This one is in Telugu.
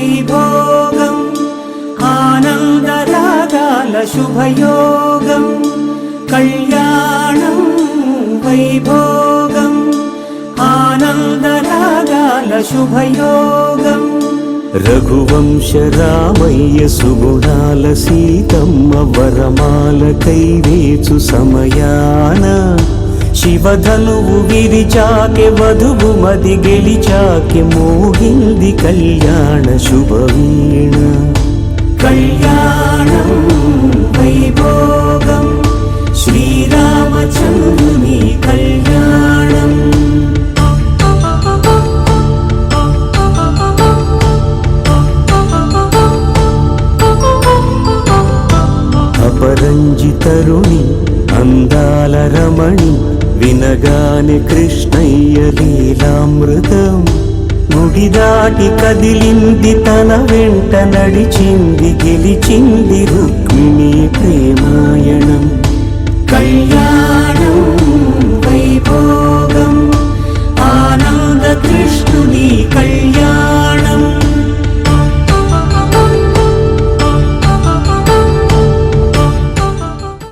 వైభోగం ఆనందరాగాల శుభయోగం కళ్యాణం వైభోగం ఆనందరాగాల శుభయోగం రఘువంశ రామయ్య సుగుణాల సీతమ్మ వరమాల కైవేచు సమయాన శివధనువు విరిచాకె వధువు మది గెలిచాకె మోగింది కళ్యాణ శుభవీణ కళ్యాణం వైభోగం శ్రీరామచంద్రుని కళ్యాణం అపరంజి తరుణి అందాల రమణి వినగానే కృష్ణయ్య లీలామృతం గుడి దాటి కదిలింది తన వెంట నడిచింది గెలిచింది రుక్మిణి ప్రేమాయణం కళ్యాణం వైభోగం ఆనంద కృష్ణుని కళ్యాణం